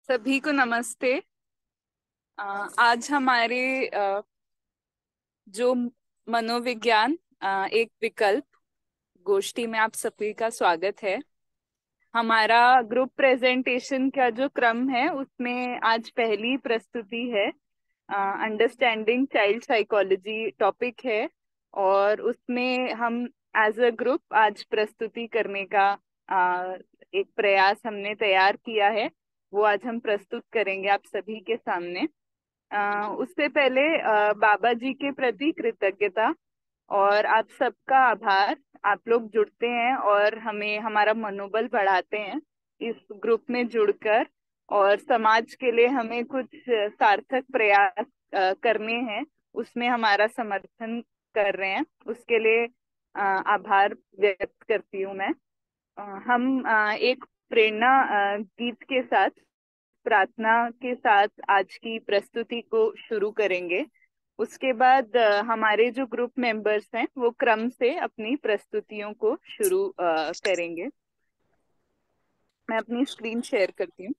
सभी को नमस्ते। आज हमारे जो मनोविज्ञान एक विकल्प गोष्ठी में आप सभी का स्वागत है। हमारा ग्रुप प्रेजेंटेशन का जो क्रम है उसमें आज पहली प्रस्तुति है। अंडरस्टैंडिंग चाइल्ड साइकोलॉजी टॉपिक है और उसमें हम एज अ ग्रुप आज प्रस्तुति करने का एक प्रयास हमने तैयार किया है। वो आज हम प्रस्तुत करेंगे आप सभी के सामने। उससे पहले बाबा जी के प्रति कृतज्ञता और आप सबका आभार। आप लोग जुड़ते हैं और हमें हमारा मनोबल बढ़ाते हैं इस ग्रुप में जुड़कर, और समाज के लिए हमें कुछ सार्थक प्रयास करने हैं, उसमें हमारा समर्थन कर रहे हैं। उसके लिए आभार व्यक्त करती हूँ मैं। हम एक प्रेरणा गीत के साथ, प्रार्थना के साथ आज की प्रस्तुति को शुरू करेंगे। उसके बाद हमारे जो ग्रुप मेंबर्स हैं वो क्रम से अपनी प्रस्तुतियों को शुरू करेंगे। मैं अपनी स्क्रीन शेयर करती हूँ।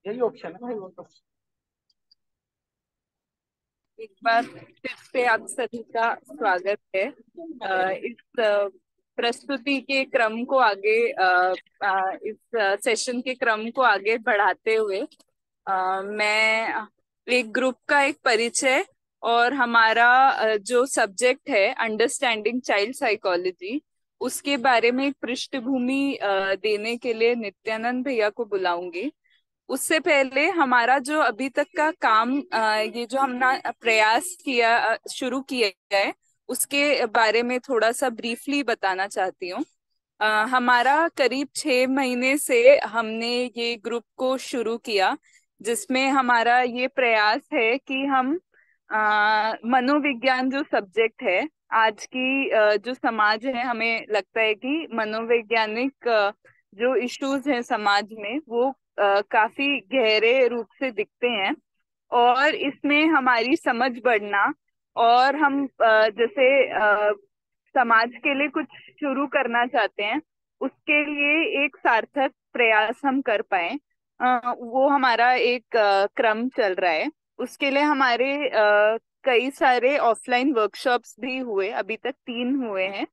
यही ऑप्शन है भाई वो तो। एक बार फिर से आप सभी का स्वागत है। इस प्रस्तुति के क्रम को आगे इस सेशन के क्रम को आगे बढ़ाते हुए मैं एक ग्रुप का एक परिचय और हमारा जो सब्जेक्ट है अंडरस्टैंडिंग चाइल्ड साइकोलॉजी, उसके बारे में एक पृष्ठभूमि देने के लिए नित्यानंद भैया को बुलाऊंगी। उससे पहले हमारा जो अभी तक का काम, ये जो हमने प्रयास किया, शुरू किया है, उसके बारे में थोड़ा सा ब्रीफली बताना चाहती हूँ। हमारा करीब 6 महीने से हमने ये ग्रुप को शुरू किया, जिसमें हमारा ये प्रयास है कि हम मनोविज्ञान जो सब्जेक्ट है, आज की जो समाज है, हमें लगता है कि मनोवैज्ञानिक जो इश्यूज हैं समाज में वो काफी गहरे रूप से दिखते हैं, और इसमें हमारी समझ बढ़ना, और हम जैसे समाज के लिए कुछ शुरू करना चाहते हैं, उसके लिए एक सार्थक प्रयास हम कर पाए, वो हमारा एक क्रम चल रहा है। उसके लिए हमारे कई सारे ऑफलाइन वर्कशॉप्स भी हुए, अभी तक 3 हुए हैं।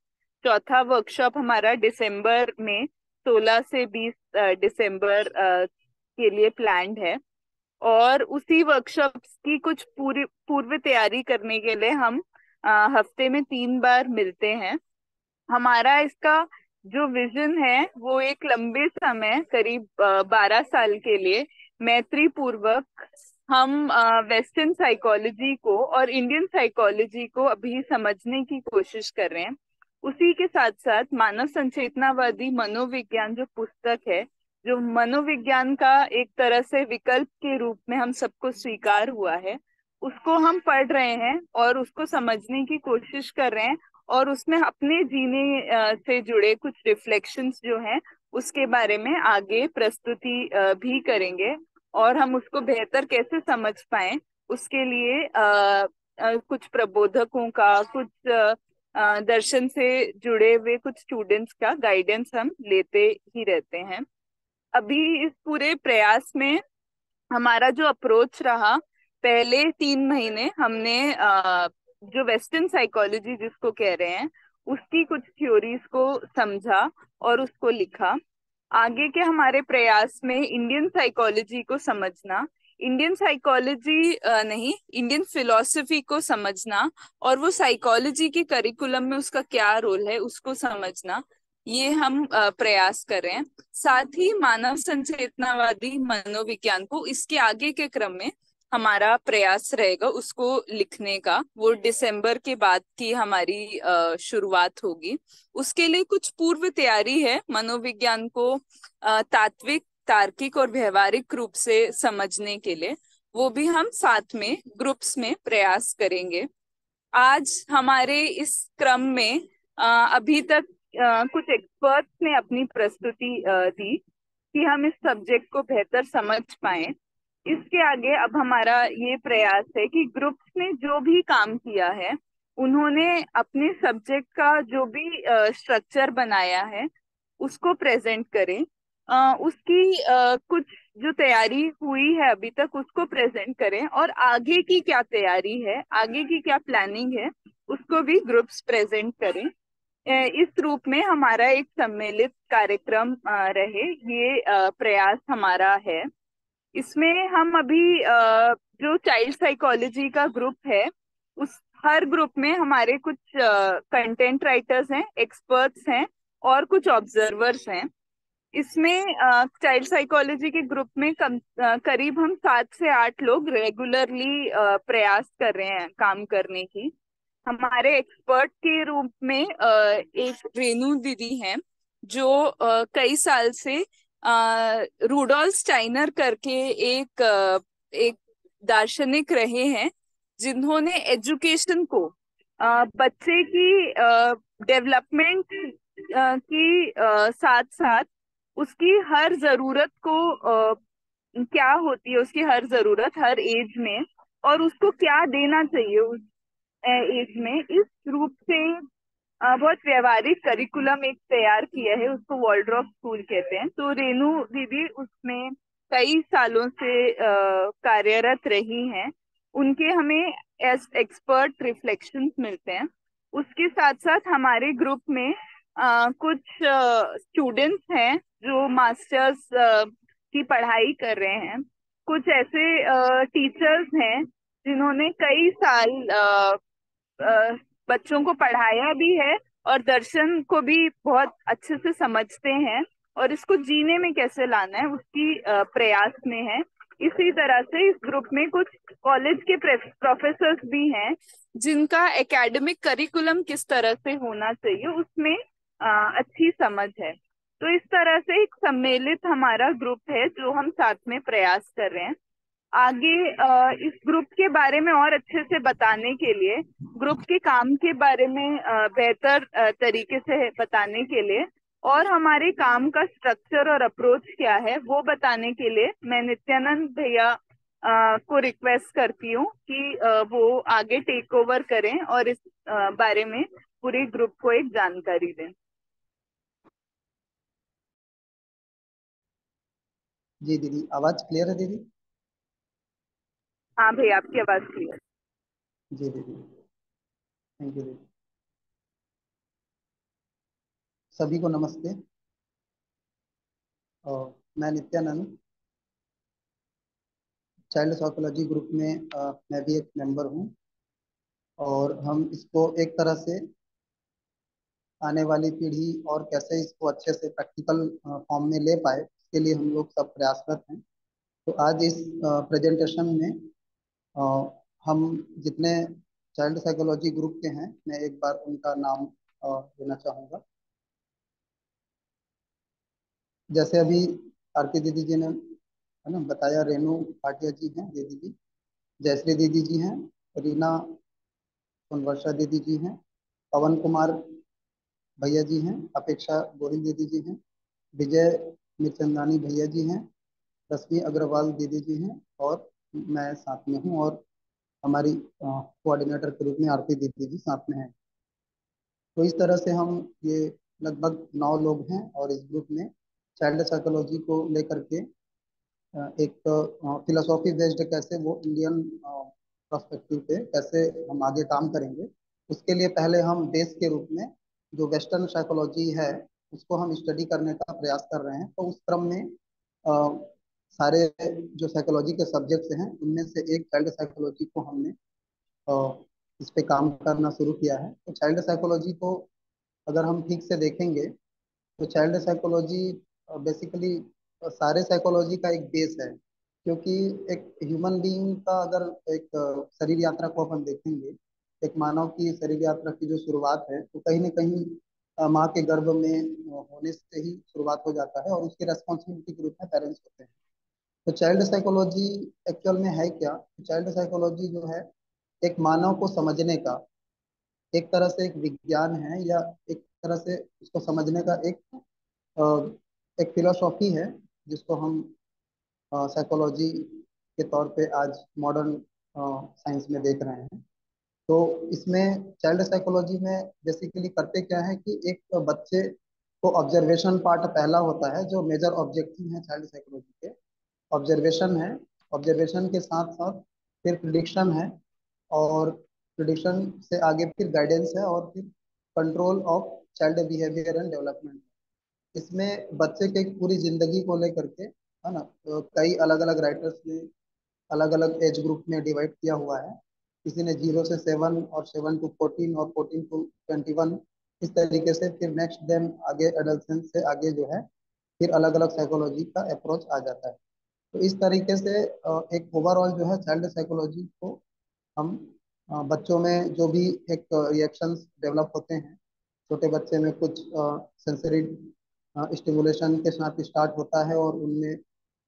चौथा वर्कशॉप हमारा दिसंबर में, 16 से 20 दिसंबर के लिए प्लान्ड है। और उसी वर्कशॉप्स की कुछ पूरी पूर्व तैयारी करने के लिए हम हफ्ते में 3 बार मिलते हैं। हमारा इसका जो विजन है वो एक लंबे समय करीब 12 साल के लिए मैत्री पूर्वक हम वेस्टर्न साइकोलॉजी को और इंडियन साइकोलॉजी को अभी समझने की कोशिश कर रहे हैं। उसी के साथ साथ मानव संचेतनावादी मनोविज्ञान जो पुस्तक है, जो मनोविज्ञान का एक तरह से विकल्प के रूप में हम सबको स्वीकार हुआ है, उसको हम पढ़ रहे हैं और उसको समझने की कोशिश कर रहे हैं। और उसमें अपने जीने से जुड़े कुछ रिफ्लेक्शंस जो हैं उसके बारे में आगे प्रस्तुति भी करेंगे। और हम उसको बेहतर कैसे समझ पाए उसके लिए कुछ प्रबोधकों का, कुछ दर्शन से जुड़े हुए कुछ स्टूडेंट्स का गाइडेंस हम लेते ही रहते हैं। अभी इस पूरे प्रयास में हमारा जो अप्रोच रहा, पहले 3 महीने हमने जो वेस्टर्न साइकोलॉजी जिसको कह रहे हैं उसकी कुछ थ्योरीज को समझा और उसको लिखा। आगे के हमारे प्रयास में इंडियन साइकोलॉजी को समझना, इंडियन साइकोलॉजी नहीं, इंडियन फिलॉसफी को समझना और वो साइकोलॉजी के करिकुलम में उसका क्या रोल है उसको समझना, ये हम प्रयास कर रहे हैं। साथ ही मानव संचेतनावादी मनोविज्ञान को इसके आगे के क्रम में हमारा प्रयास रहेगा उसको लिखने का। वो दिसंबर के बाद की हमारी शुरुआत होगी। उसके लिए कुछ पूर्व तैयारी है मनोविज्ञान को तात्विक, तार्किक और व्यवहारिक रूप से समझने के लिए, वो भी हम साथ में ग्रुप्स में प्रयास करेंगे। आज हमारे इस क्रम में अभी तक कुछ एक्सपर्ट्स ने अपनी प्रस्तुति दी कि हम इस सब्जेक्ट को बेहतर समझ पाए। इसके आगे अब हमारा ये प्रयास है कि ग्रुप्स ने जो भी काम किया है, उन्होंने अपने सब्जेक्ट का जो भी स्ट्रक्चर बनाया है उसको प्रेजेंट करें। उसकी कुछ जो तैयारी हुई है अभी तक उसको प्रेजेंट करें, और आगे की क्या तैयारी है, आगे की क्या प्लानिंग है, उसको भी ग्रुप्स प्रेजेंट करें। इस रूप में हमारा एक सम्मिलित कार्यक्रम रहे, ये प्रयास हमारा है। इसमें हम अभी जो चाइल्ड साइकोलॉजी का ग्रुप है, उस हर ग्रुप में हमारे कुछ कंटेंट राइटर्स हैं, एक्सपर्ट्स हैं और कुछ ऑब्जर्वर्स हैं। इसमें चाइल्ड साइकोलॉजी के ग्रुप में करीब हम 7 से 8 लोग रेगुलरली प्रयास कर रहे हैं काम करने की। हमारे एक्सपर्ट के रूप में एक रेनू दीदी हैं जो कई साल से रूडोल्फ स्टाइनर करके एक दार्शनिक रहे हैं, जिन्होंने एजुकेशन को बच्चे की डेवलपमेंट की साथ साथ उसकी हर जरूरत को क्या होती है, उसकी हर जरूरत हर एज में और उसको क्या देना चाहिए उस एज में, इस रूप से बहुत व्यवहारिक करिकुलम एक तैयार किया है, उसको वॉल्ड्रॉफ स्कूल कहते हैं। तो रेनू दीदी उसमें कई सालों से कार्यरत रही हैं। उनके हमें एज एक्सपर्ट रिफ्लेक्शंस मिलते हैं। उसके साथ साथ हमारे ग्रुप में कुछ स्टूडेंट्स हैं जो मास्टर्स की पढ़ाई कर रहे हैं। कुछ ऐसे टीचर्स हैं जिन्होंने कई साल अ, बच्चों को पढ़ाया भी है और दर्शन को भी बहुत अच्छे से समझते हैं और इसको जीने में कैसे लाना है उसकी प्रयास में है। इसी तरह से इस ग्रुप में कुछ कॉलेज के प्रोफेसर्स भी हैं जिनका एकेडमिक करिकुलम किस तरह से होना चाहिए उसमें अच्छी समझ है। तो इस तरह से एक सम्मिलित हमारा ग्रुप है जो हम साथ में प्रयास कर रहे हैं। आगे इस ग्रुप के बारे में और अच्छे से बताने के लिए, ग्रुप के काम के बारे में बेहतर तरीके से बताने के लिए और हमारे काम का स्ट्रक्चर और अप्रोच क्या है वो बताने के लिए मैं नित्यानंद भैया को रिक्वेस्ट करती हूँ कि वो आगे टेक ओवर करें और इस बारे में पूरे ग्रुप को एक जानकारी दें। जी दीदी, आवाज क्लियर है दीदी? हाँ भैया, आपकी आवाज क्लियर। जी दीदी, थैंक यू दीदी। सभी को नमस्ते। और मैं नित्यानंद चाइल्ड साइकोलॉजी ग्रुप में मैं भी एक मेंबर हूँ। और हम इसको एक तरह से आने वाली पीढ़ी और कैसे इसको अच्छे से प्रैक्टिकल फॉर्म में ले पाए, इसके लिए हम लोग सब प्रयासरत हैं। तो आज इस प्रेजेंटेशन में अ, हम जितने चाइल्ड साइकोलॉजी ग्रुप के हैं, मैं एक बार उनका नाम लेना चाहूँगा। जैसे अभी आरती दीदी जी ने, है ना, बताया, रेनू भाटिया जी हैं दीदी जी, जयश्री दीदी जी हैं, रीना सोनवर्षा दीदी जी हैं, पवन कुमार भैया जी हैं, अपेक्षा गोहिल दीदी जी हैं, विजय मिर्चंदानी भैया जी हैं, रश्मि अग्रवाल दीदी जी हैं, और मैं साथ में हूँ, और हमारी कोऑर्डिनेटर के रूप में आरती दीदी जी साथ में हैं। तो इस तरह से हम ये लगभग 9 लोग हैं, और इस ग्रुप में चाइल्ड साइकोलॉजी को लेकर के एक फिलोसॉफी बेस्ड कैसे वो इंडियन पर्सपेक्टिव पे कैसे हम आगे काम करेंगे, उसके लिए पहले हम बेस के रूप में जो वेस्टर्न साइकोलॉजी है उसको हम स्टडी करने का प्रयास कर रहे हैं। तो उस क्रम में अ, सारे जो साइकोलॉजी के सब्जेक्ट्स हैं उनमें से एक चाइल्ड साइकोलॉजी को हमने इस पे काम करना शुरू किया है। तो चाइल्ड साइकोलॉजी को अगर हम ठीक से देखेंगे तो चाइल्ड साइकोलॉजी बेसिकली सारे साइकोलॉजी का एक बेस है। क्योंकि एक ह्यूमन बीइंग का अगर एक शरीर यात्रा को अपन देखेंगे, एक मानव की शरीर यात्रा की जो शुरुआत है तो कहीं ना कहीं माँ के गर्भ में होने से ही शुरुआत हो जाता है, और उसकी रेस्पॉन्सिबिलिटी के रूप में पेरेंट्स होते हैं। तो चाइल्ड साइकोलॉजी एक्चुअल में है क्या? चाइल्ड साइकोलॉजी जो है एक मानव को समझने का एक तरह से एक विज्ञान है, या एक तरह से उसको समझने का अ, एक फिलोसॉफी है, जिसको हम साइकोलॉजी के तौर पे आज मॉडर्न साइंस में देख रहे हैं। तो इसमें चाइल्ड साइकोलॉजी में बेसिकली करते क्या है कि एक बच्चे को ऑब्जर्वेशन पार्ट पहला होता है, जो मेजर ऑब्जेक्टिव है चाइल्ड साइकोलॉजी के। ऑब्जर्वेशन है, ऑब्जर्वेशन के साथ साथ फिर प्रिडिक्शन है, और प्रिडिक्शन से आगे फिर गाइडेंस है, और फिर control of child behaviour and development. इसमें बच्चे के पूरी जिंदगी को लेकर के, है ना, तो कई अलग अलग राइटर्स ने अलग अलग एज ग्रुप में डिवाइड किया हुआ है। किसी ने 0 से 7, और 7 to 14, और 14 to 21, इस तरीके से। फिर नेक्स्ट देन आगे एडल्सेंस से आगे जो है फिर अलग अलग साइकोलॉजी का अप्रोच आ जाता है। तो इस तरीके से एक ओवरऑल जो है चाइल्ड साइकोलॉजी को हम बच्चों में जो भी एक रिएक्शंस डेवलप होते हैं, छोटे बच्चे में कुछ सेंसरी स्टिमुलेशन के साथ स्टार्ट होता है, और उनमें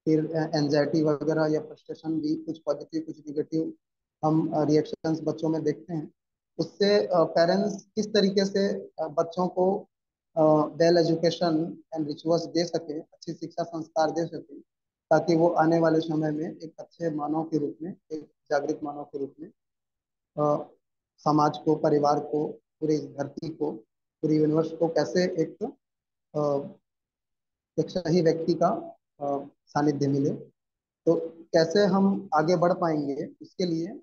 फिर एंजाइटी वगैरह या फ्रस्ट्रेशन भी, कुछ पॉजिटिव कुछ निगेटिव हम रिएक्शंस बच्चों में देखते हैं। उससे पेरेंट्स किस तरीके से बच्चों को वेल एजुकेशन एंड रिचुअल्स दे सके, अच्छी शिक्षा संस्कार दे सके, ताकि वो आने वाले समय में एक अच्छे मानव के रूप में, एक जागृत मानव के रूप में अ, समाज को, परिवार को, पूरी इस धरती को, पूरी यूनिवर्स को कैसे अ, एक सही व्यक्ति का सानिध्य मिले। तो कैसे हम आगे बढ़ पाएंगे, इसके लिए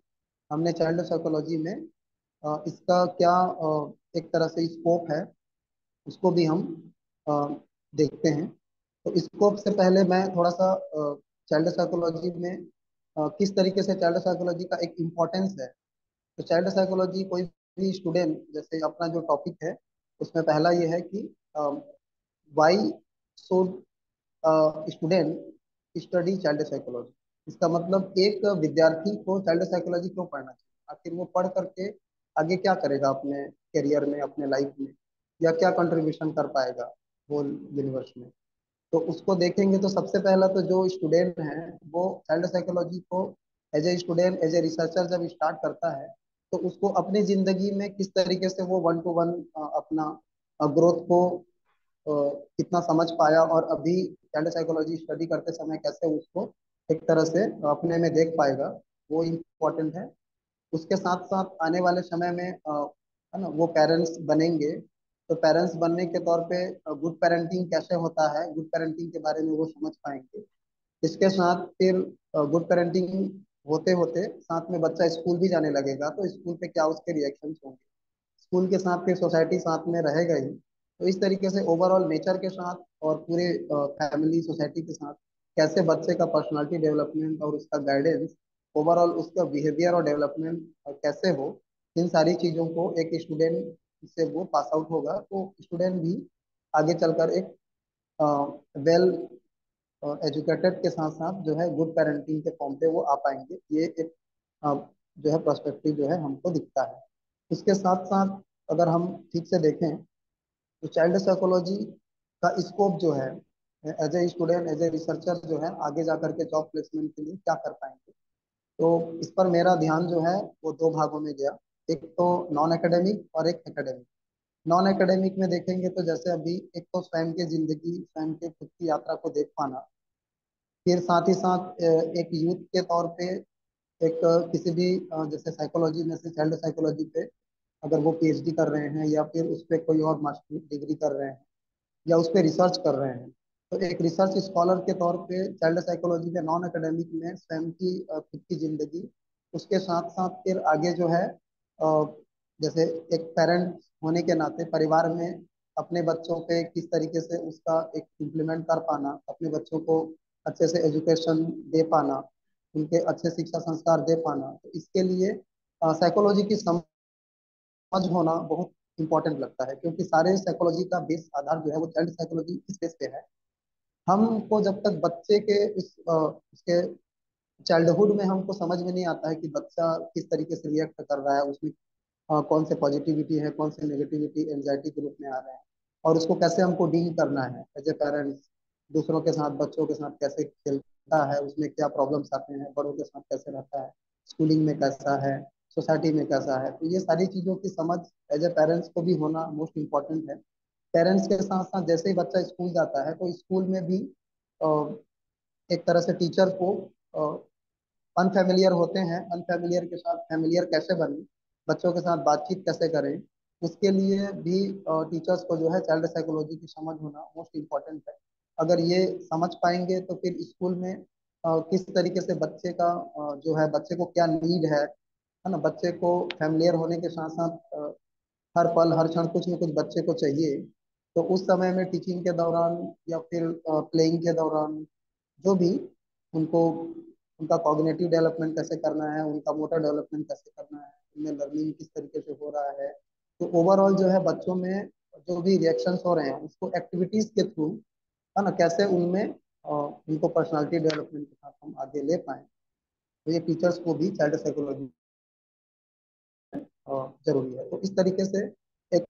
हमने चाइल्ड साइकोलॉजी में इसका क्या एक तरह से स्कोप है, उसको भी हम अ, देखते हैं। तो स्कोप से पहले मैं थोड़ा सा चाइल्ड साइकोलॉजी में किस तरीके से चाइल्ड साइकोलॉजी का एक इम्पोर्टेंस है। तो चाइल्ड साइकोलॉजी कोई भी स्टूडेंट, जैसे अपना जो टॉपिक है उसमें पहला ये है कि why should student study child psychology. इसका मतलब एक विद्यार्थी को चाइल्ड साइकोलॉजी क्यों पढ़ना चाहिए, आखिर वो पढ़ करके आगे क्या करेगा अपने करियर में, अपने लाइफ में, या क्या कंट्रीब्यूशन कर पाएगा होल यूनिवर्स में। तो उसको देखेंगे तो सबसे पहला तो जो स्टूडेंट है वो चाइल्ड साइकोलॉजी को as a student, as a researcher जब स्टार्ट करता है, तो उसको अपनी जिंदगी में किस तरीके से वो 1 to 1 अपना ग्रोथ को कितना समझ पाया, और अभी चाइल्ड साइकोलॉजी स्टडी करते समय कैसे उसको एक तरह से अपने में देख पाएगा, वो इम्पोर्टेंट है। उसके साथ साथ आने वाले समय में है ना, वो पेरेंट्स बनेंगे, तो पेरेंट्स बनने के तौर पे गुड पेरेंटिंग कैसे होता है, गुड पेरेंटिंग के बारे में वो समझ पाएंगे। इसके साथ फिर गुड पेरेंटिंग होते होते साथ में बच्चा स्कूल भी जाने लगेगा, तो स्कूल पे क्या उसके रिएक्शंस होंगे, स्कूल के साथ फिर सोसाइटी साथ में रहेगा ही। तो इस तरीके से ओवरऑल नेचर के साथ और पूरे फैमिली सोसाइटी के साथ कैसे बच्चे का पर्सनालिटी डेवलपमेंट और उसका गाइडेंस, ओवरऑल उसका बिहेवियर और डेवलपमेंट कैसे हो, इन सारी चीज़ों को एक स्टूडेंट से वो पास आउट होगा तो स्टूडेंट भी आगे चलकर एक वेल एजुकेटेड के साथ साथ जो है गुड पेरेंटिंग के फॉर्म पे वो आ पाएंगे। ये एक अ, जो है पर्सपेक्टिव जो है हमको दिखता है। इसके साथ साथ अगर हम ठीक से देखें तो चाइल्ड साइकोलॉजी का स्कोप जो है, as a student as a researcher जो है आगे जा करके जॉब प्लेसमेंट के लिए क्या कर पाएंगे। तो इस पर मेरा ध्यान जो है वो दो भागों में गया। एक तो नॉन एकेडमिक और एक एकेडमिक। नॉन एकेडमिक में देखेंगे तो जैसे अभी एक तो स्वयं की जिंदगी, स्वयं के खुद की यात्रा को देख पाना, फिर साथ ही साथ एक यूथ के तौर पे एक किसी भी जैसे साइकोलॉजी में से चाइल्ड साइकोलॉजी पे अगर वो पीएचडी कर रहे हैं या फिर उस पर कोई और मास्टर डिग्री कर रहे हैं या उस पर रिसर्च कर रहे हैं, तो एक रिसर्च स्कॉलर के तौर पे चाइल्ड साइकोलॉजी के नॉन एकेडमिक में स्वयं की खुद की जिंदगी, उसके साथ साथ फिर आगे जो है जैसे एक पेरेंट होने के नाते परिवार में अपने बच्चों पे किस तरीके से उसका एक इम्प्लीमेंट कर पाना, अपने बच्चों को अच्छे से एजुकेशन दे पाना, उनके अच्छे शिक्षा संस्कार दे पाना, तो इसके लिए साइकोलॉजी की समझ होना बहुत इंपॉर्टेंट लगता है। क्योंकि सारे साइकोलॉजी का बेस आधार जो है वो चाइल्ड साइकोलॉजी इस बेस पे है। हमको जब तक बच्चे के उसके चाइल्डहुड में हमको समझ में नहीं आता है कि बच्चा किस तरीके से रिएक्ट कर रहा है, उसमें कौन से पॉजिटिविटी है, कौन से नेगेटिविटी एंजाइटी के रूप में आ रहे हैं, और उसको कैसे हमको डील करना है एज ए पेरेंट्स, दूसरों के साथ बच्चों के साथ कैसे खेलता है, उसमें क्या प्रॉब्लम्स आते हैं, बड़ों के साथ कैसे रहता है, स्कूलिंग में कैसा है, सोसाइटी में कैसा है, तो ये सारी चीज़ों की समझ एज ए पेरेंट्स को भी होना मोस्ट इम्पोर्टेंट है। पेरेंट्स के साथ साथ जैसे ही बच्चा स्कूल जाता है तो स्कूल में भी अ, एक तरह से टीचर को अनफेमिलियर होते हैं, अनफेमिलियर के साथ फेमिलियर कैसे बने, बच्चों के साथ बातचीत कैसे करें, उसके लिए भी टीचर्स को जो है चाइल्ड साइकोलॉजी की समझ होना मोस्ट इम्पोर्टेंट है। अगर ये समझ पाएंगे तो फिर स्कूल में किस तरीके से बच्चे का जो है बच्चे को क्या नीड है ना, बच्चे को फेमिलियर होने के साथ साथ हर पल हर क्षण कुछ न कुछ बच्चे को चाहिए। तो उस समय में टीचिंग के दौरान या फिर प्लेइंग के दौरान जो भी उनको उनका कॉग्निटिव डेवलपमेंट कैसे करना है, उनका मोटर डेवलपमेंट कैसे करना है, उनमें लर्निंग किस तरीके से हो रहा है, तो ओवरऑल जो है बच्चों में जो भी रिएक्शंस हो रहे हैं उसको एक्टिविटीज के थ्रू है ना कैसे उनमें उनको पर्सनालिटी डेवलपमेंट के साथ हम आगे ले पाए। तो ये टीचर्स को भी चाइल्ड साइकोलॉजी जरूरी है। तो इस तरीके से एक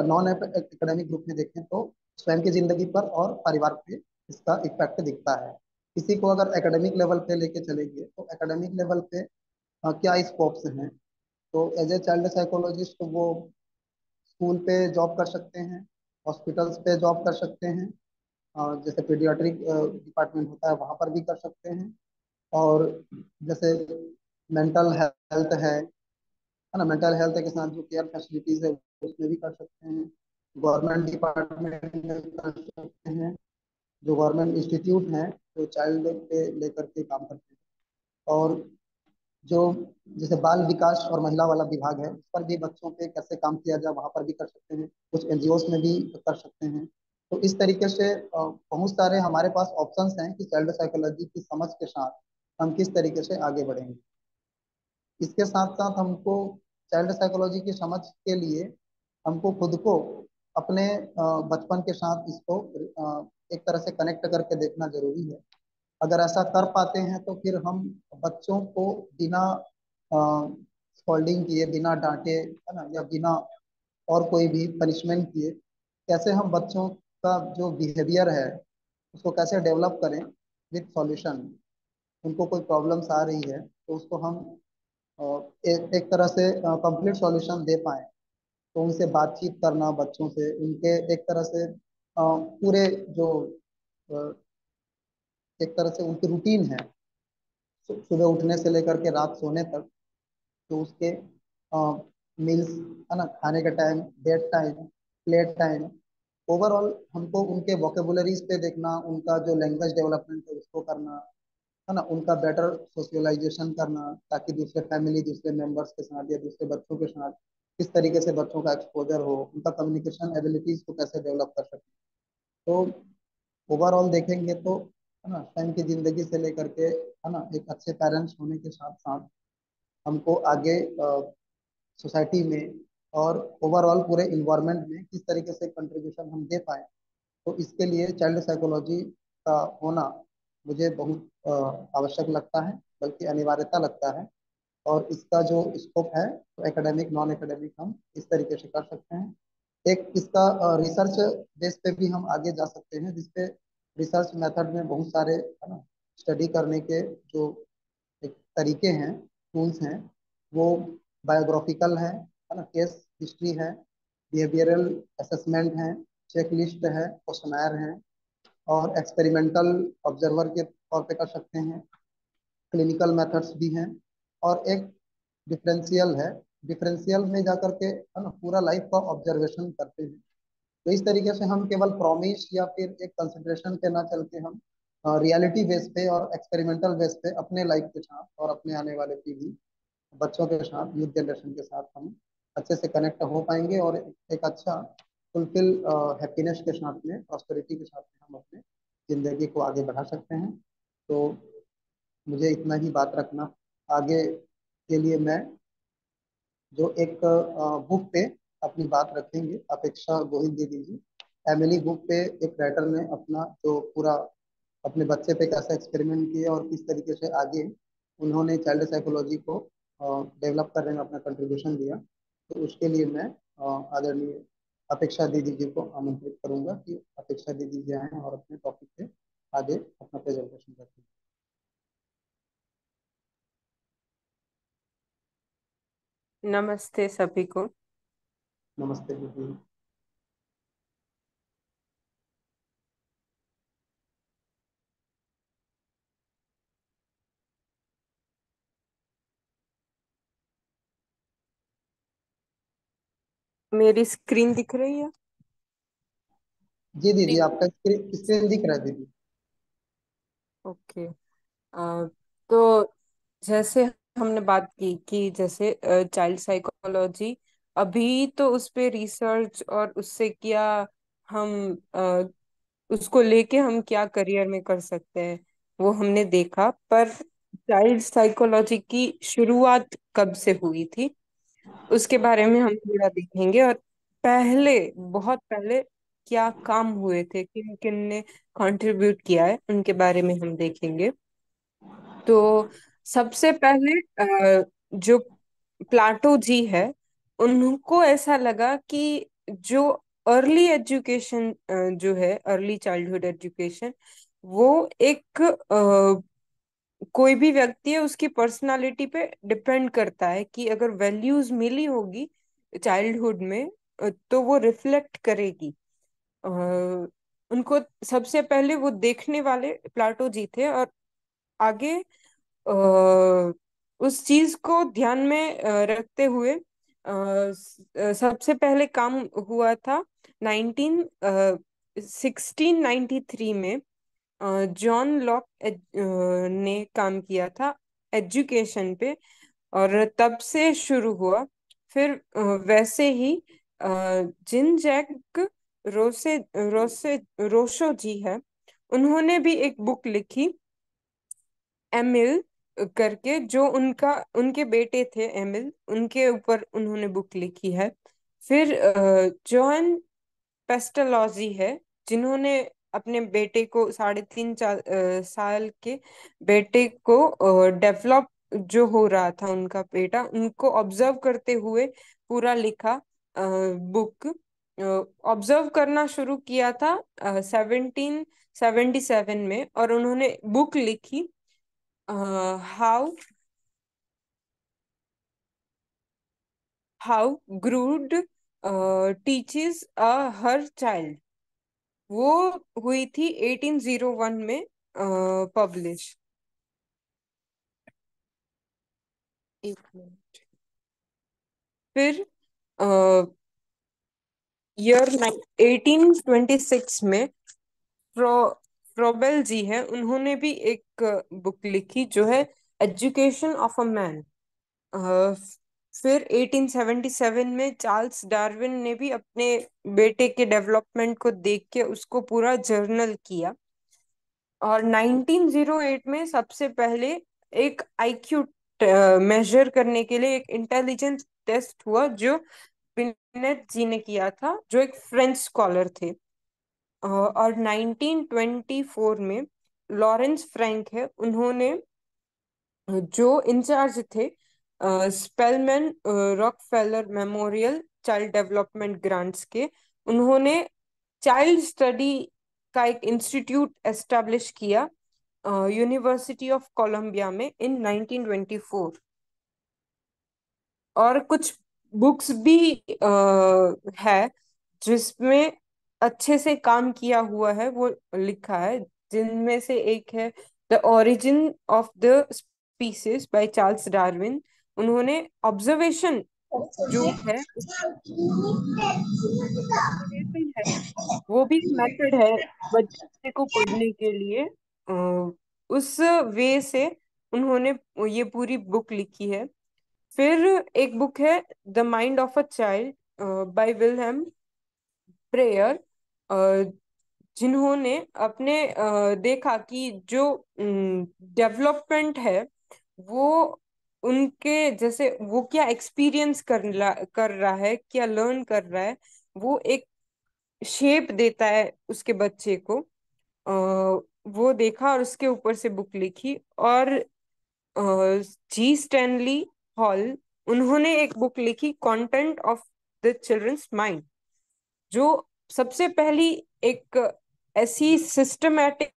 नॉन एकेडमिक ग्रुप में देखें तो स्वयं की जिंदगी पर और परिवार पे इसका इफेक्ट दिखता है। किसी को अगर एकेडमिक लेवल पे लेके चलेंगे तो एकेडमिक लेवल पे क्या स्कोप्स हैं, तो एज ए चाइल्ड साइकोलॉजिस्ट वो स्कूल पे जॉब कर सकते हैं, हॉस्पिटल्स पे जॉब कर सकते हैं, जैसे पीडियाट्रिक डिपार्टमेंट होता है वहाँ पर भी कर सकते हैं, और जैसे मेंटल हेल्थ है ना, मेंटल हेल्थ के साथ जो केयर फैसिलिटीज है उसमें भी कर सकते हैं, गवर्नमेंट डिपार्टमेंट में कर सकते हैं, जो गवर्नमेंट इंस्टीट्यूट हैं जो चाइल्ड पे लेकर के काम करते हैं, और जो जैसे बाल विकास और महिला वाला विभाग है उस पर भी बच्चों पे कैसे काम किया जाए वहाँ पर भी कर सकते हैं, कुछ एनजीओस में भी कर सकते हैं। तो इस तरीके से बहुत सारे हमारे पास ऑप्शंस हैं कि चाइल्ड साइकोलॉजी की समझ के साथ हम किस तरीके से आगे बढ़ेंगे। इसके साथ साथ हमको चाइल्ड साइकोलॉजी की समझ के लिए हमको खुद को अपने बचपन के साथ इसको एक तरह से कनेक्ट करके देखना जरूरी है। अगर ऐसा कर पाते हैं तो फिर हम बच्चों को बिना स्कॉल्डिंग किए, बिना डांटे है ना, या बिना और कोई भी पनिशमेंट किए कैसे हम बच्चों का जो बिहेवियर है उसको कैसे डेवलप करें विद सॉल्यूशन। उनको कोई प्रॉब्लम्स आ रही है तो उसको हम एक तरह से कंप्लीट सॉल्यूशन दे पाए। तो उनसे बातचीत करना, बच्चों से उनके एक तरह से पूरे जो अ, एक तरह से उनकी रूटीन है सुबह उठने से लेकर के रात सोने तक, तो उसके मील्स है ना, खाने का time, bed time, plate time, overall हमको उनके वोकेबुलरीज पे देखना, उनका जो लैंग्वेज डेवलपमेंट है उसको करना है ना, उनका बेटर सोशलाइजेशन करना ताकि दूसरे फैमिली दूसरे मेंबर्स के साथ या दूसरे बच्चों के साथ किस तरीके से बच्चों का एक्सपोजर हो, उनका कम्युनिकेशन एबिलिटीज को कैसे डेवलप कर सकें। तो ओवरऑल देखेंगे तो है ना, स्वयं की जिंदगी से लेकर के, है ना, एक अच्छे पेरेंट्स होने के साथ साथ हमको आगे सोसाइटी में और ओवरऑल पूरे इन्वायरमेंट में किस तरीके से कंट्रीब्यूशन हम दे पाए। तो इसके लिए चाइल्ड साइकोलॉजी का होना मुझे बहुत आवश्यक लगता है, बल्कि अनिवार्यता लगता है। और इसका जो स्कोप है, तो एकेडमिक नॉन एकेडमिक हम इस तरीके से कर सकते हैं। एक इसका रिसर्च बेस पे भी हम आगे जा सकते हैं, जिसपे रिसर्च मेथड में बहुत सारे, है ना, स्टडी करने के जो एक तरीके हैं, टूल्स हैं, वो बायोग्राफिकल है ना, केस हिस्ट्री है, बिहेवियरल असेसमेंट है, चेकलिस्ट है, क्वेश्चनायर है, और एक्सपेरिमेंटल ऑब्जर्वर के तौर पे कर सकते हैं। क्लिनिकल मेथड्स भी हैं, और एक डिफरेंशियल है। डिफरेंशियल में जाकर के, है ना, पूरा लाइफ का ऑब्जर्वेशन करते हैं। तो इस तरीके से हम केवल प्रॉमिस या फिर एक कंसिडरेशन पे ना चल के हम रियलिटी बेस पे और एक्सपेरिमेंटल बेस पे अपने लाइफ के साथ और अपने आने वाले पीढ़ी बच्चों के साथ, यूथ जनरेशन के साथ हम अच्छे से कनेक्ट हो पाएंगे, और एक अच्छा फुलफिल हैप्पीनेस के साथ में, प्रॉस्पेरिटी के साथ में हम अपने जिंदगी को आगे बढ़ा सकते हैं। तो मुझे इतना ही बात रखना। आगे के लिए मैं जो एक बुक पे अपनी बात रखेंगे, अपेक्षा गोहिल दीदी जी। एमिली बुक पे एक राइटर ने अपना जो पूरा अपने बच्चे पे कैसे एक्सपेरिमेंट किए और किस तरीके से आगे उन्होंने चाइल्ड साइकोलॉजी को डेवलप करने में अपना कंट्रीब्यूशन दिया। तो उसके लिए मैं आदरणीय अपेक्षा दीदी जी को आमंत्रित करूंगा कि अपेक्षा दीदी जी आए और अपने टॉपिक पे आगे अपना प्रेजेंटेशन रखें। नमस्ते सभी को। नमस्ते दीदी। मेरी स्क्रीन दिख रही है? जी दीदी, आपका स्क्रीन स्क्रीन दिख रहा है दीदी। ओके। तो जैसे हमने बात की कि जैसे चाइल्ड साइकोलॉजी, अभी तो उस पे रिसर्च और उससे क्या हम उसको लेके हम क्या करियर में कर सकते हैं वो हमने देखा। पर चाइल्ड साइकोलॉजी की शुरुआत कब से हुई थी उसके बारे में हम थोड़ा देखेंगे, और पहले, बहुत पहले क्या काम हुए थे, किन किन ने कंट्रीब्यूट किया है उनके बारे में हम देखेंगे। तो सबसे पहले जो प्लाटो जी है, उनको ऐसा लगा कि जो अर्ली एजुकेशन जो है, अर्ली चाइल्डहुड एजुकेशन, वो एक कोई भी व्यक्ति है उसकी पर्सनालिटी पे डिपेंड करता है कि अगर वैल्यूज मिली होगी चाइल्डहुड में तो वो रिफ्लेक्ट करेगी। अ, उनको सबसे पहले वो देखने वाले प्लाटो जी थे, और आगे उस चीज को ध्यान में रखते हुए सबसे पहले काम हुआ था 1693 में। जॉन लॉक ने काम किया था एजुकेशन पे, और तब से शुरू हुआ। फिर वैसे ही जिन जैक रोसे रोसे रोशो जी है, उन्होंने भी एक बुक लिखी, एमिल करके, जो उनका उनके बेटे थे एमिल, उनके ऊपर उन्होंने बुक लिखी है। फिर जॉन पेस्टलॉजी है, जिन्होंने अपने बेटे को 3.5 साल के बेटे को डेवलप जो हो रहा था उनका बेटा, उनको ऑब्जर्व करते हुए पूरा लिखा बुक। ऑब्जर्व करना शुरू किया था 1777 में, और उन्होंने बुक लिखी हाउ हाउ ग्रूड टीचेस अ हर चाइल्ड। वो हुई थी 1801 में पब्लिश। एक मिनट। फिर ईयर 1826 में प्रो प्रोबेल जी है, उन्होंने भी एक बुक लिखी जो है एजुकेशन ऑफ अ मैन। फिर 1877 में चार्ल्स डार्विन ने भी अपने बेटे के डेवलपमेंट को देख के उसको पूरा जर्नल किया। और 1908 में सबसे पहले एक आईक्यू मेजर करने के लिए एक इंटेलिजेंस टेस्ट हुआ, जो बिनेट जी ने किया था, जो एक फ्रेंच स्कॉलर थे। और 1924 में लॉरेंस फ्रैंक है, उन्होंने, जो इंचार्ज थे Spelman Rockefeller memorial child development grants के, उन्होंने चाइल्ड स्टडी का एक इंस्टीट्यूट एस्टेब्लिश किया यूनिवर्सिटी ऑफ कोलंबिया में इन 1924। और कुछ बुक्स भी है जिसमें अच्छे से काम किया हुआ है, वो लिखा है, जिनमें से एक है the origin of the species by Charles Darwin. उन्होंने ऑब्जर्वेशन जो है, observation है, वो भी मेथड है बच्चे को पढ़ने के लिए। उस वे से उन्होंने ये पूरी बुक लिखी है। फिर एक बुक है the mind of a child by Wilhelm Preyer, जिन्होंने अपने देखा कि जो डेवलपमेंट है वो उनके जैसे, वो क्या एक्सपीरियंस कर रहा है, क्या लर्न कर रहा है, वो एक शेप देता है उसके बच्चे को। वो देखा और उसके ऊपर से बुक लिखी। और जी स्टैनली हॉल, उन्होंने एक बुक लिखी content of the children's mind, जो सबसे पहली एक ऐसी सिस्टमैटिक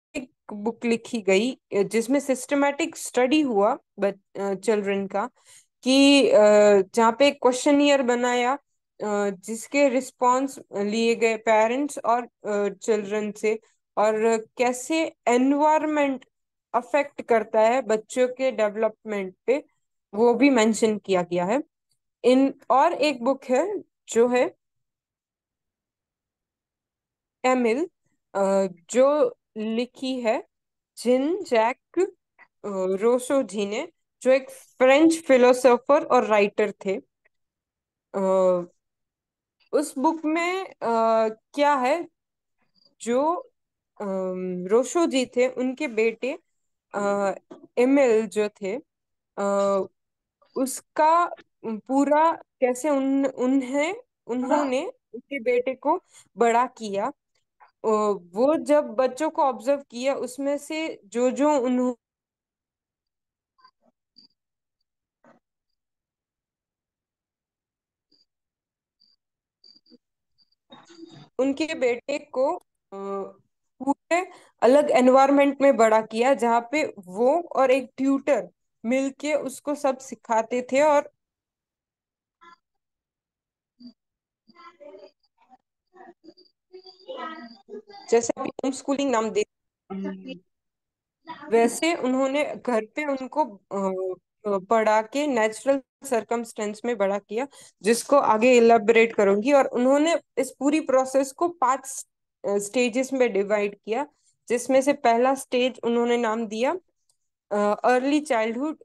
बुक लिखी गई जिसमें सिस्टमैटिक स्टडी हुआ चिल्ड्रन का, कि जहाँ पे क्वेश्चनियर बनाया, जिसके रिस्पांस लिए गए पेरेंट्स और चिल्ड्रन से, और कैसे एनवायरनमेंट अफेक्ट करता है बच्चों के डेवलपमेंट पे, वो भी मेंशन किया गया है इन। और एक बुक है जो है एमिल, जो लिखी है जिन जैक रोसो जी ने, जो एक फ्रेंच फिलोसोफर और राइटर थे। अ, उस बुक में क्या है, जो रोशो जी थे, उनके बेटे एमिल जो थे, अ, उसका पूरा कैसे उन्होंने उसके बेटे को बड़ा किया। वो जब बच्चों को ऑब्जर्व किया, उसमें से जो जो उनके बेटे को पूरे अलग एनवायरनमेंट में बड़ा किया, जहाँ पे वो और एक ट्यूटर मिलके उसको सब सिखाते थे। और जैसे अभी होम स्कूलिंग नाम दे, वैसे उन्होंने घर पे उनको पढ़ा के नेचुरल सरकमस्टेंस में बड़ा किया, जिसको आगे इलेबोरेट करूंगी। और उन्होंने इस पूरी प्रोसेस को 5 स्टेजेस में डिवाइड किया, जिसमें से पहला स्टेज उन्होंने नाम दिया अर्ली चाइल्डहुड,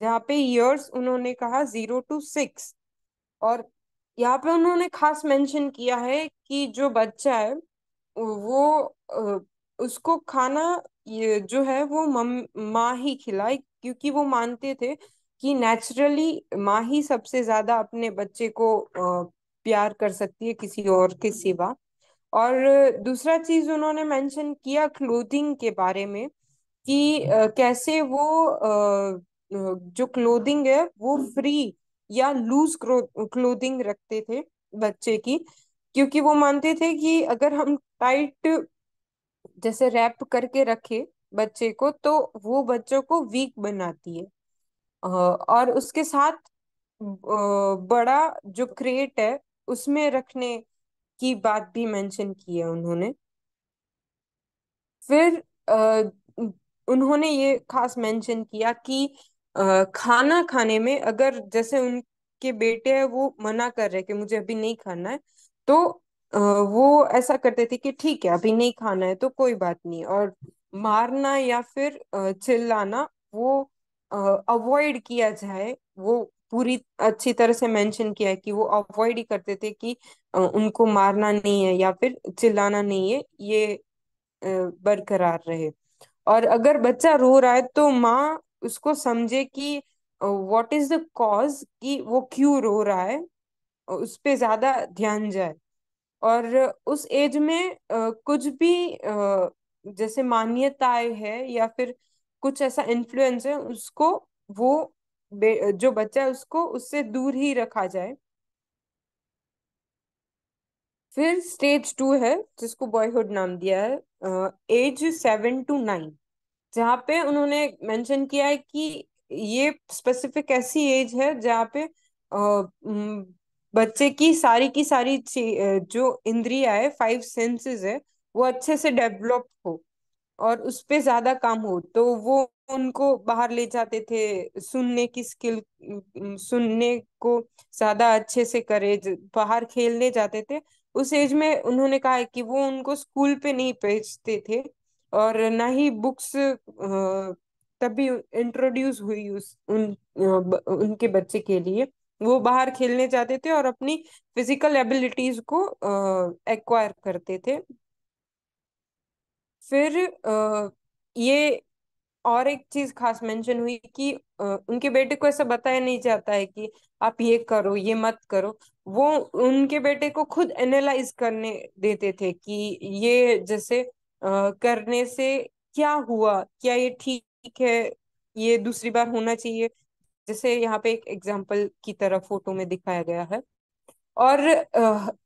जहाँ पे इयर्स उन्होंने कहा 0 to 6। और यहाँ पे उन्होंने खास मेंशन किया है कि जो बच्चा है वो उसको खाना, ये जो है वो माँ ही खिलाए, क्योंकि वो मानते थे कि नेचुरली माँ ही सबसे ज्यादा अपने बच्चे को प्यार कर सकती है किसी और के सिवा। और दूसरा चीज उन्होंने मेंशन किया क्लोथिंग के बारे में, कि कैसे वो जो क्लोथिंग है वो फ्री या लूज क्लोथिंग रखते थे बच्चे की, क्योंकि वो मानते थे कि अगर हम टाइट जैसे रैप करके रखे बच्चे को, तो वो बच्चों को वीक बनाती है। और उसके साथ बड़ा जो क्रेट है उसमें रखने की बात भी मेंशन की है उन्होंने। फिर उन्होंने ये खास मेंशन किया कि खाना खाने में अगर जैसे उनके बेटे हैं वो मना कर रहे कि मुझे अभी नहीं खाना है, तो वो ऐसा करते थे कि ठीक है अभी नहीं खाना है तो कोई बात नहीं, और मारना या फिर चिल्लाना वो अवॉइड किया जाए। वो पूरी अच्छी तरह से मेंशन किया है कि वो अवॉइड ही करते थे कि उनको मारना नहीं है या फिर चिल्लाना नहीं है, ये बरकरार रहे। और अगर बच्चा रो रहा है तो माँ उसको समझे कि व्हाट इज द कॉज, कि वो क्यों रो रहा है, उस पे ज्यादा ध्यान जाए। और उस एज में कुछ भी जैसे मान्यताएं है या फिर कुछ ऐसा इन्फ्लुएंस है, उसको वो जो बच्चा है उसको उससे दूर ही रखा जाए। फिर स्टेज 2 है, जिसको बॉयहुड नाम दिया है, एज 7 to 9, जहाँ पे उन्होंने मेंशन किया है कि ये स्पेसिफिक ऐसी एज है जहाँ पे बच्चे की सारी जो इंद्रियां है, 5 सेंसेस है, वो अच्छे से डेवलप हो और उस पे ज्यादा काम हो। तो वो उनको बाहर ले जाते थे, सुनने की स्किल, सुनने को ज्यादा अच्छे से करे, बाहर खेलने जाते थे। उस एज में उन्होंने कहा है कि वो उनको स्कूल पे नहीं भेजते थे, और ना ही बुक्स तभी इंट्रोड्यूस हुई उनके बच्चे के लिए। वो बाहर खेलने जाते थे और अपनी फिजिकल एबिलिटीज को एक्वायर करते थे। फिर ये और एक चीज खास मेंशन हुई कि उनके बेटे को ऐसा बताया नहीं जाता है कि आप ये करो ये मत करो। वो उनके बेटे को खुद एनालाइज करने देते थे कि ये जैसे करने से क्या हुआ, क्या ये ठीक है, ये दूसरी बार होना चाहिए, जैसे यहाँ पे एक एग्जाम्पल की तरह फोटो में दिखाया गया है। और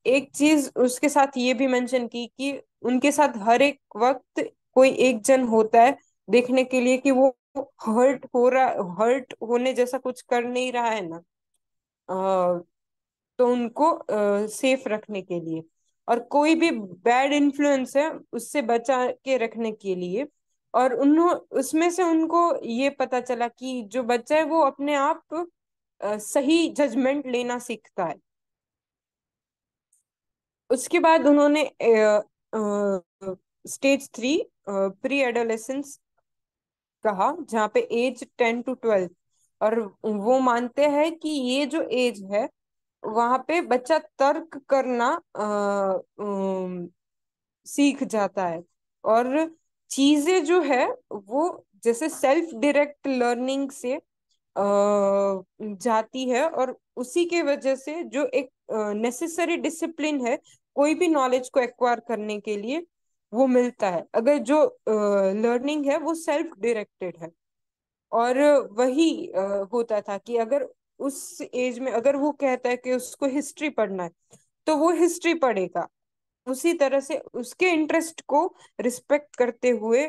एक चीज उसके साथ ये भी मेंशन की कि उनके साथ हर एक वक्त कोई एक जन होता है देखने के लिए कि वो हर्ट होने जैसा कुछ कर नहीं रहा है ना, तो उनको सेफ रखने के लिए, और कोई भी बैड इन्फ्लुएंस है उससे बचा के रखने के लिए। और उन्हों उसमें से उनको ये पता चला कि जो बच्चा है वो अपने आप सही जजमेंट लेना सीखता है। उसके बाद उन्होंने स्टेज 3, प्री एडोलेसेंस, कहा, जहाँ पे एज 10 to 12। और वो मानते हैं कि ये जो एज है वहां पे बच्चा तर्क करना सीख जाता है, और चीजें जो है वो जैसे सेल्फ डायरेक्ट लर्निंग से जाती है, और उसी के वजह से जो एक नेसेसरी डिसिप्लिन है कोई भी नॉलेज को एक्वायर करने के लिए, वो मिलता है अगर जो लर्निंग है वो सेल्फ डायरेक्टेड है। और वही होता था कि अगर उस एज में अगर वो कहता है कि उसको हिस्ट्री पढ़ना है तो वो हिस्ट्री पढ़ेगा, उसी तरह से उसके इंटरेस्ट को रिस्पेक्ट करते हुए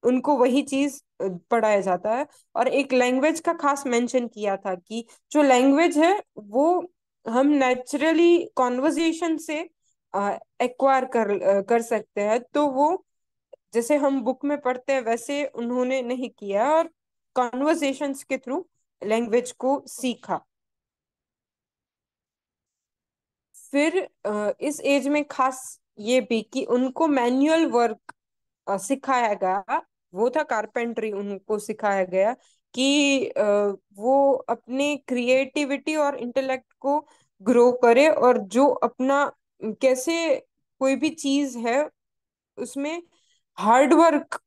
उनको वही चीज पढ़ाया जाता है। और एक लैंग्वेज का खास मेंशन किया था कि जो लैंग्वेज है वो हम नेचुरली कॉन्वर्जेशन से एक्वायर कर सकते हैं, तो वो जैसे हम बुक में पढ़ते हैं वैसे उन्होंने नहीं किया, और कॉन्वर्जेशंस के थ्रू लैंग्वेज को सीखा। फिर इस एज में खास ये भी कि उनको मैन्युअल वर्क सिखाया गया। वो था कारपेंट्री, उनको सिखाया गया कि वो अपने क्रिएटिविटी और इंटेलेक्ट को ग्रो करे, और जो अपना कैसे कोई भी चीज है उसमें हार्डवर्क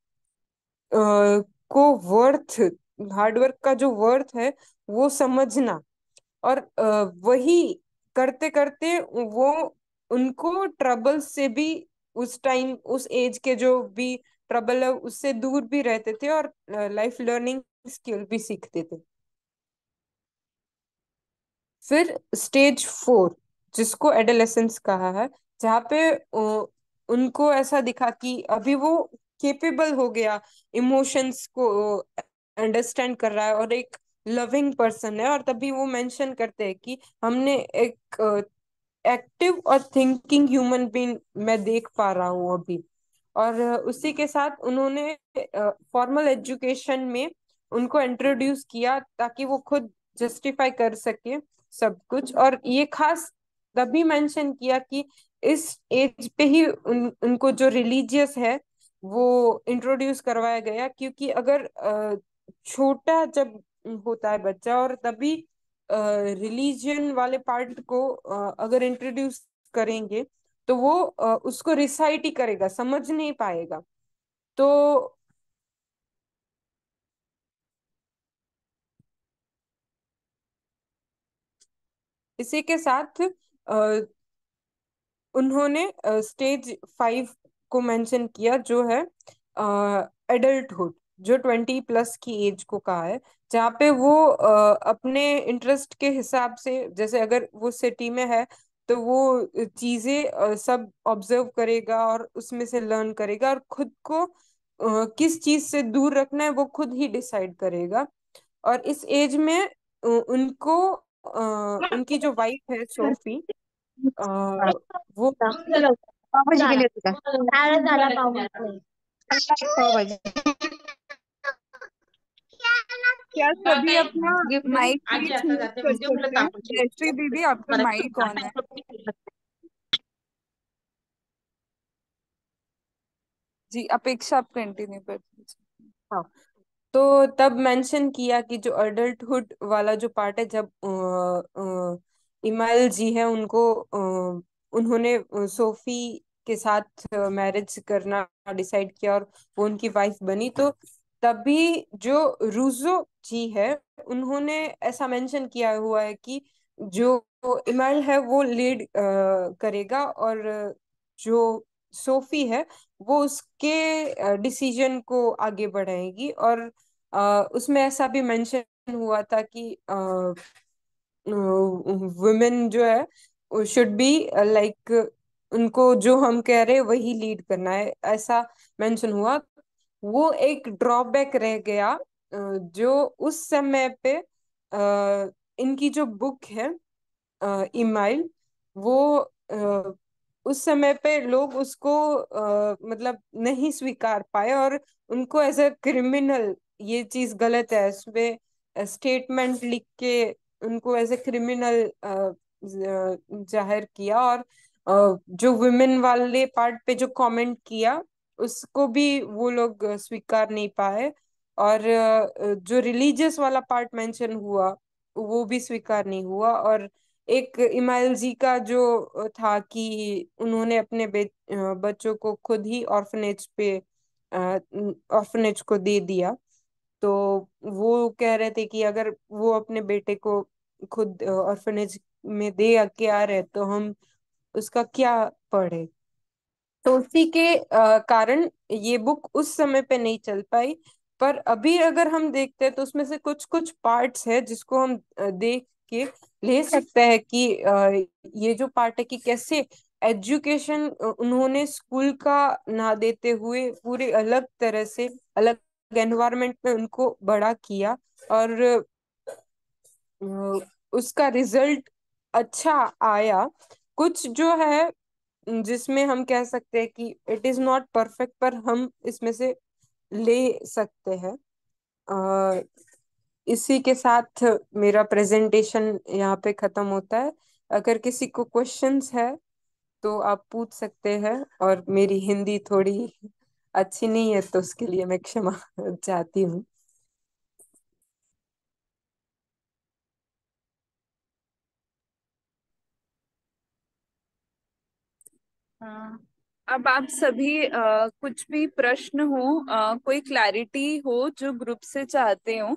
को वर्थ हार्डवर्क का जो वर्थ है वो समझना। और वही करते करते वो उनको ट्रबल से भी, उस टाइम उस एज के जो भी ट्रबल है उससे दूर भी रहते थे, और लाइफ लर्निंग स्किल भी सीखते थे। फिर स्टेज 4, जिसको एडोलेसेंस कहा है, जहाँ पे उनको ऐसा दिखा कि अभी वो केपेबल हो गया, इमोशंस को अंडरस्टैंड कर रहा है और एक लविंग पर्सन है। और तभी वो मेंशन करते हैं कि हमने एक एक्टिव और थिंकिंग ह्यूमन बीइंग मैं देख पा रहा हूँ अभी। और उसी के साथ उन्होंने फॉर्मल एजुकेशन में उनको इंट्रोड्यूस किया ताकि वो खुद जस्टिफाई कर सके सब कुछ। और ये खास तभी मेंशन किया कि इस एज पे ही उनको जो रिलीजियस है वो इंट्रोड्यूस करवाया गया, क्योंकि अगर छोटा जब होता है बच्चा और तभी रिलीजियन वाले पार्ट को अगर इंट्रोड्यूस करेंगे तो वो उसको रिसाइट ही करेगा, समझ नहीं पाएगा। तो इसी के साथ उन्होंने स्टेज 5 को मेंशन किया, जो है एडल्टहुड, जो 20+ की एज को कहा है, जहाँ पे वो अपने इंटरेस्ट के हिसाब से, जैसे अगर वो सिटी में है तो वो चीजें सब ऑब्जर्व करेगा और उसमें से लर्न करेगा, और खुद को किस चीज से दूर रखना है वो खुद ही डिसाइड करेगा। और इस एज में उनको उनकी जो वाइफ है सोफी, वो पावभाजी केली होती का? काय झाला पावभाजी? पावभाजी क्या सभी अपना गिफ्ट माइक आजी प्लीज आता म्यूट जाते कर म्हणते म्हटलं सकते हैं? तापची जयश्री दीदी, आपका माइक ऑन है। जी, अपेक्षा आप कंटिन्यू कर दीजिए। हाँ, तो तब मेंशन किया कि जो अडल्टहुड वाला जो पार्ट है, जब इमाइल जी है उनको उन्होंने सोफी के साथ मैरिज करना डिसाइड किया और वो उनकी वाइफ बनी, तो तभी जो रूजो जी है उन्होंने ऐसा मेंशन किया हुआ है कि जो इमाइल है वो लीड करेगा, और जो सोफी है वो उसके डिसीजन को आगे बढ़ाएगी। और उसमें ऐसा भी मेंशन हुआ था कि वुमेन जो है शुड बी लाइक, उनको जो हम कह रहे हैं वही लीड करना है, ऐसा मेंशन हुआ। वो एक ड्रॉबैक रह गया जो उस समय पे इनकी जो बुक है ईमाइल, वो उस समय पे लोग उसको मतलब नहीं स्वीकार पाए, और उनको एज अ क्रिमिनल, ये चीज गलत है, इसमें स्टेटमेंट लिख के उनको एज ए क्रिमिनल जाहिर किया। और जो वुमेन वाले पार्ट पे जो कमेंट किया उसको भी वो लोग स्वीकार नहीं पाए, और जो रिलीजियस वाला पार्ट मेंशन हुआ वो भी स्वीकार नहीं हुआ। और एक इमाइल जी का जो था कि उन्होंने अपने बच्चों को खुद ही ऑर्फनेज को दे दिया, तो वो कह रहे थे कि अगर वो अपने बेटे को खुद ऑर्फनेज में दे के आ रहे तो हम उसका क्या पढ़े। तो उसी के कारण ये बुक उस समय पे नहीं चल पाई। पर अभी अगर हम देखते हैं तो उसमें से कुछ कुछ पार्ट्स है जिसको हम देख के ले सकते हैं कि ये जो पार्ट है कि कैसे एजुकेशन उन्होंने स्कूल का ना देते हुए पूरे अलग तरह से, अलग एनवायरनमेंट में उनको बड़ा किया, और उसका रिजल्ट अच्छा आया। कुछ जो है जिसमें हम कह सकते हैं कि इट इज नॉट परफेक्ट, पर हम इसमें से ले सकते हैं। अ, इसी के साथ मेरा प्रेजेंटेशन यहाँ पे खत्म होता है। अगर किसी को क्वेश्चंस है तो आप पूछ सकते हैं, और मेरी हिंदी थोड़ी अच्छी नहीं है तो उसके लिए मैं क्षमा चाहती हूँ। हाँ, अब आप सभी कुछ भी प्रश्न हो, कोई क्लैरिटी हो जो ग्रुप से चाहते हो,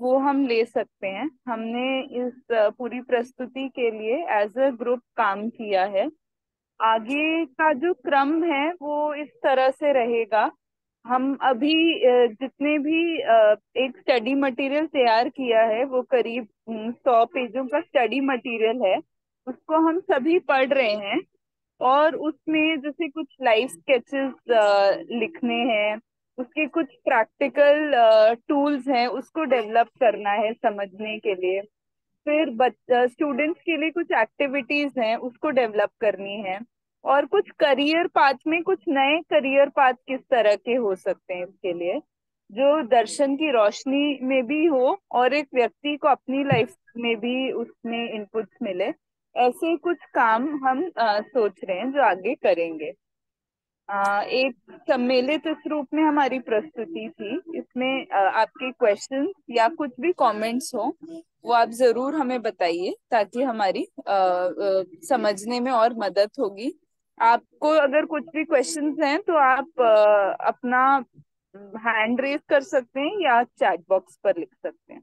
वो हम ले सकते हैं। हमने इस पूरी प्रस्तुति के लिए एज अ ग्रुप काम किया है। आगे का जो क्रम है वो इस तरह से रहेगा। हम अभी जितने भी एक स्टडी मटेरियल तैयार किया है, वो करीब 100 पेजों का स्टडी मटेरियल है। उसको हम सभी पढ़ रहे हैं, और उसमें जैसे कुछ लाइफ स्केचेस लिखने हैं, उसके कुछ प्रैक्टिकल टूल्स हैं, उसको डेवलप करना है समझने के लिए। फिर स्टूडेंट्स के लिए कुछ एक्टिविटीज हैं, उसको डेवलप करनी है। और कुछ करियर पाथ में कुछ नए करियर पाथ किस तरह के हो सकते हैं इसके लिए, जो दर्शन की रोशनी में भी हो और एक व्यक्ति को अपनी लाइफ में भी उसमें इनपुट्स मिले। ऐसे कुछ काम हम सोच रहे हैं जो आगे करेंगे। एक सम्मिलित इस रूप में हमारी प्रस्तुति थी। इसमें आपके क्वेश्चंस या कुछ भी कमेंट्स हो, वो आप जरूर हमें बताइए, ताकि हमारी समझने में और मदद होगी। आपको अगर कुछ भी क्वेश्चंस हैं तो आप अपना हैंड रेज कर सकते हैं या चैट बॉक्स पर लिख सकते हैं।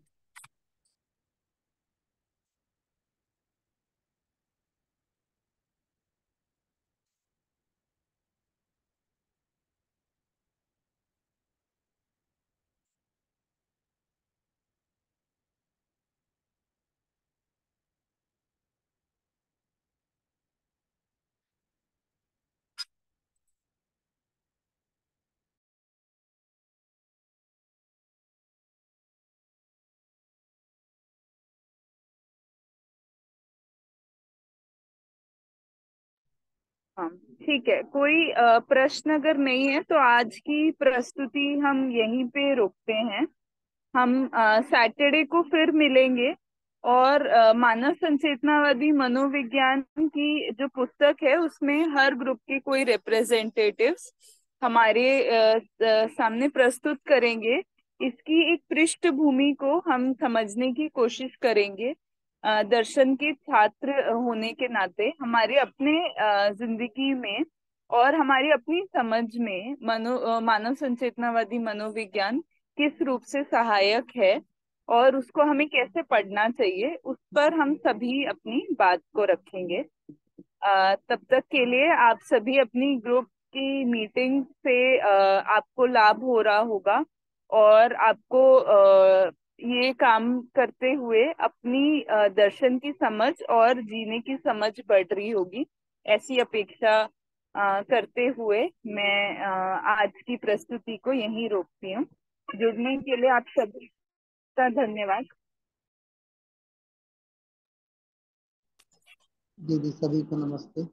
हाँ, ठीक है। कोई प्रश्न अगर नहीं है तो आज की प्रस्तुति हम यहीं पे रोकते हैं। हम सैटरडे को फिर मिलेंगे और मानव संचेतनावादी मनोविज्ञान की जो पुस्तक है उसमें हर ग्रुप के कोई रिप्रेजेंटेटिव्स हमारे सामने प्रस्तुत करेंगे। इसकी एक पृष्ठभूमि को हम समझने की कोशिश करेंगे। दर्शन के छात्र होने के नाते हमारे अपने जिंदगी में और हमारी अपनी समझ में मानव संचेतनावादी मनोविज्ञान किस रूप से सहायक है और उसको हमें कैसे पढ़ना चाहिए, उस पर हम सभी अपनी बात को रखेंगे। तब तक के लिए आप सभी अपनी ग्रुप की मीटिंग से आपको लाभ हो रहा होगा और आपको ये काम करते हुए अपनी दर्शन की समझ और जीने की समझ बढ़ रही होगी, ऐसी अपेक्षा करते हुए मैं आज की प्रस्तुति को यहीं रोकती हूँ। जुड़ने के लिए आप सभी का धन्यवाद। दीदी सभी को नमस्ते।